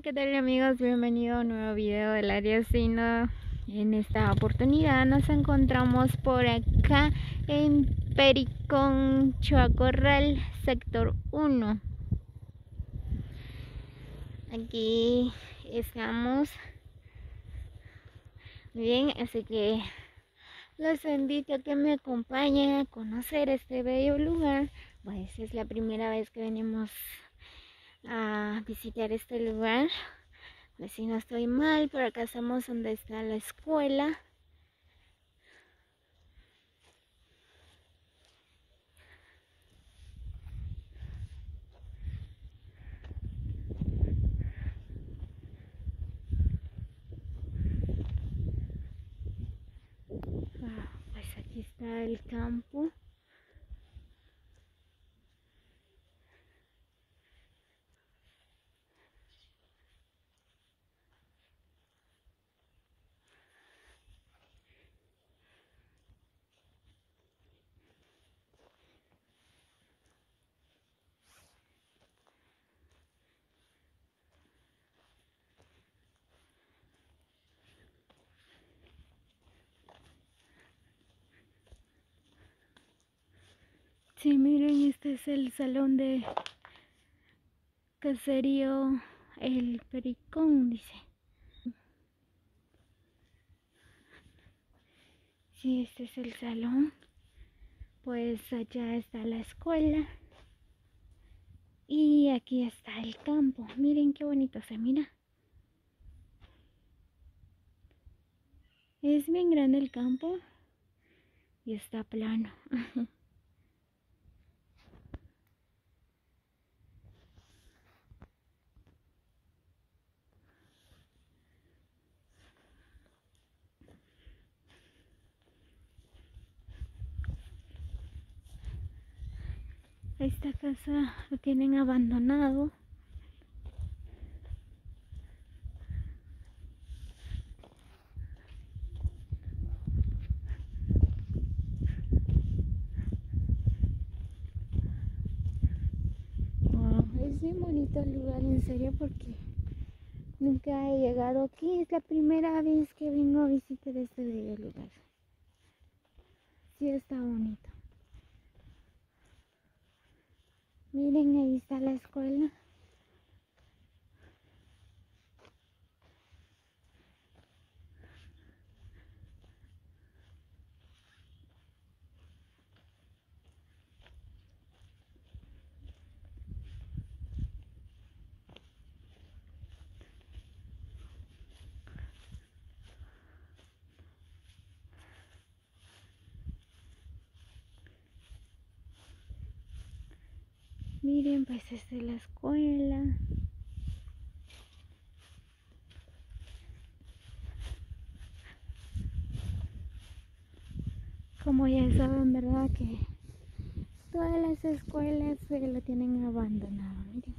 ¿Qué tal amigos? Bienvenido a un nuevo video del área Sino. En esta oportunidad nos encontramos por acá en Pericón, Choacorral, sector 1. Aquí estamos. Bien, así que los invito a que me acompañen a conocer este bello lugar. Pues es la primera vez que venimos a visitar este lugar. Pues si no estoy mal, por acá estamos donde está la escuela. Pues aquí está el campo. Sí, miren, este es el salón de caserío El Pericón, dice. Sí, este es el salón. Pues allá está la escuela. Y aquí está el campo. Miren qué bonito se mira. Es bien grande el campo y está plano. Esta casa lo tienen abandonado. Wow, es bien bonito el lugar, en serio, porque nunca he llegado aquí. Es la primera vez que vengo a visitar este bello lugar. Sí, está bonito. Miren, ahí está la escuela. Miren, pues esta es la escuela. Como ya saben, ¿verdad? Que todas las escuelas lo tienen abandonado. Miren.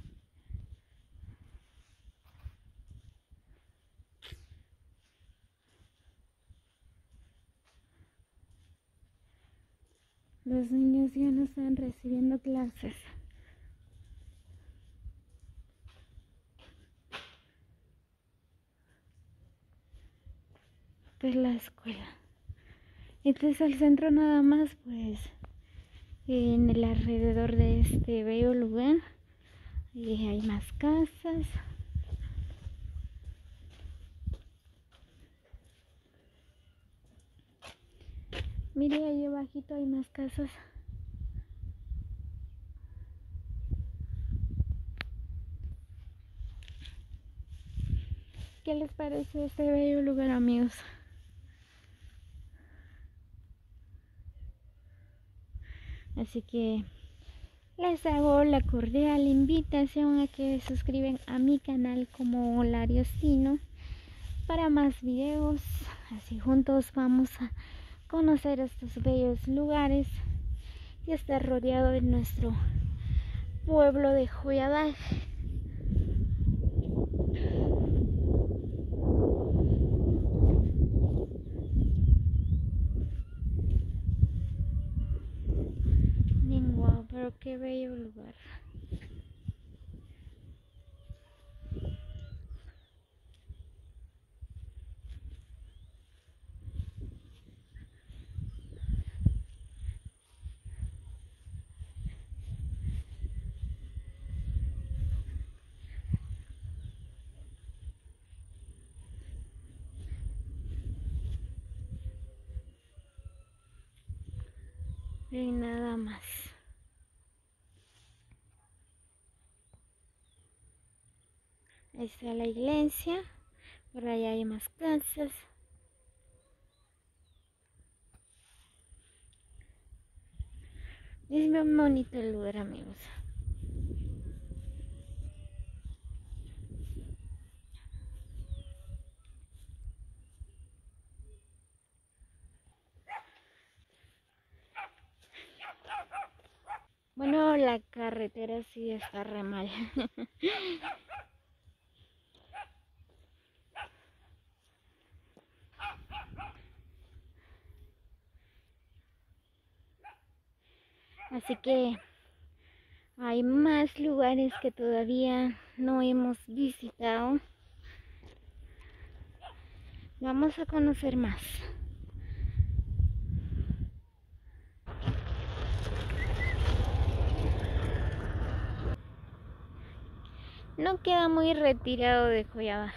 Los niños ya no están recibiendo clases. Esta es la escuela. Este es el centro nada más, pues en el alrededor de este bello lugar. Y hay más casas. Mire, ahí abajito hay más casas. ¿Qué les parece este bello lugar, amigos? Así que les hago la cordial invitación a que se suscriban a mi canal como Lariosino para más videos. Así juntos vamos a conocer estos bellos lugares y estar rodeado de nuestro pueblo de Joyadag. Wow, pero qué bello lugar. Y nada más. Ahí está la iglesia. Por allá hay más casas. Es bien bonito el lugar, amigos. Bueno, la carretera sí está re mal. Así que hay más lugares que todavía no hemos visitado. Vamos a conocer más. No queda muy retirado de Joyaba.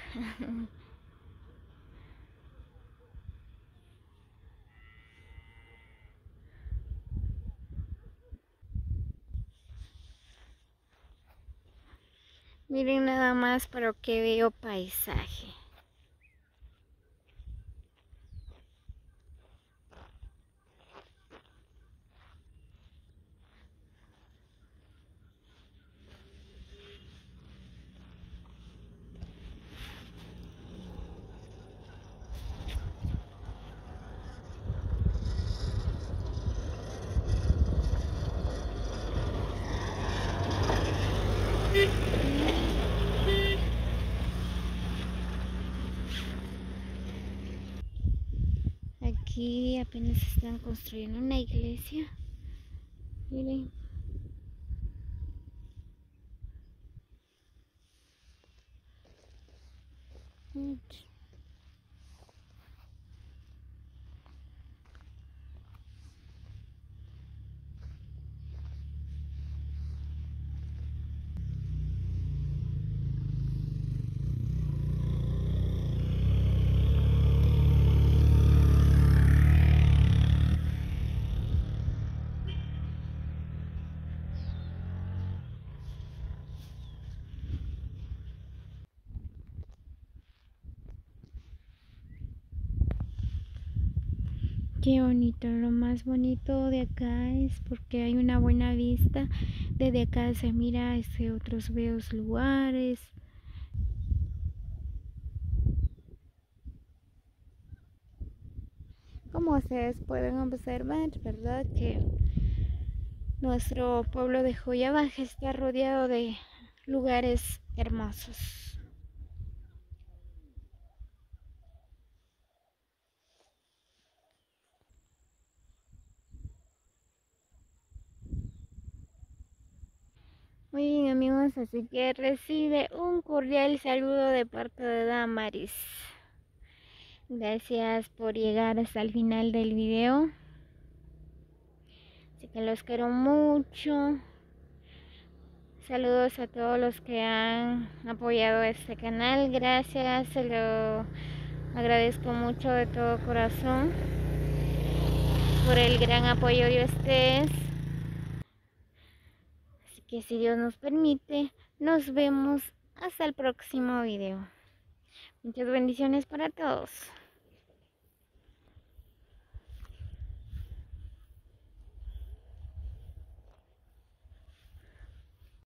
Miren nada más, pero qué bello paisaje. Aquí apenas están construyendo una iglesia. Miren. Qué bonito, lo más bonito de acá es porque hay una buena vista. Desde acá se mira otros bellos lugares. Como ustedes pueden observar, ¿verdad? Que nuestro pueblo de Joyaba está rodeado de lugares hermosos. Muy bien, amigos, así que recibe un cordial saludo de parte de Damaris. Gracias por llegar hasta el final del video. Así que los quiero mucho. Saludos a todos los que han apoyado este canal. Gracias, se lo agradezco mucho de todo corazón por el gran apoyo de ustedes. Así que si Dios nos permite, nos vemos hasta el próximo video. Muchas bendiciones para todos.